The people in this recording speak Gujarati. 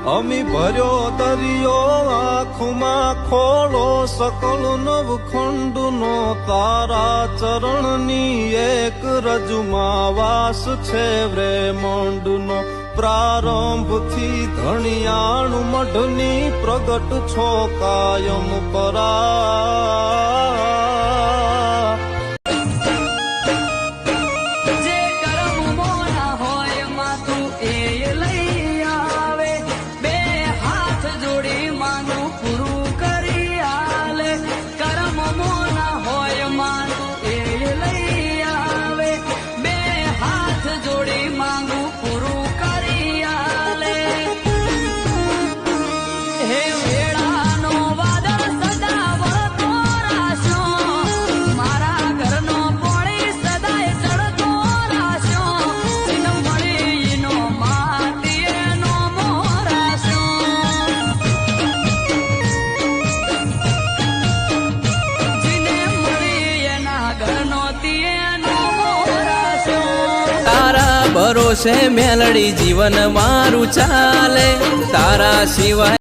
અમી ભર્યો દરિયો આંખમાં ખોળો સકળ નવખંડનો તારા ચરણની એક રજમાં વાસ છે બ્રહ્માંડનો પ્રારંભથી ધણિયાણું મઢની પ્રગટ છો કાયમ પરા ભરોસે મેલડી જીવન મારું ચાલે તારા સિવાય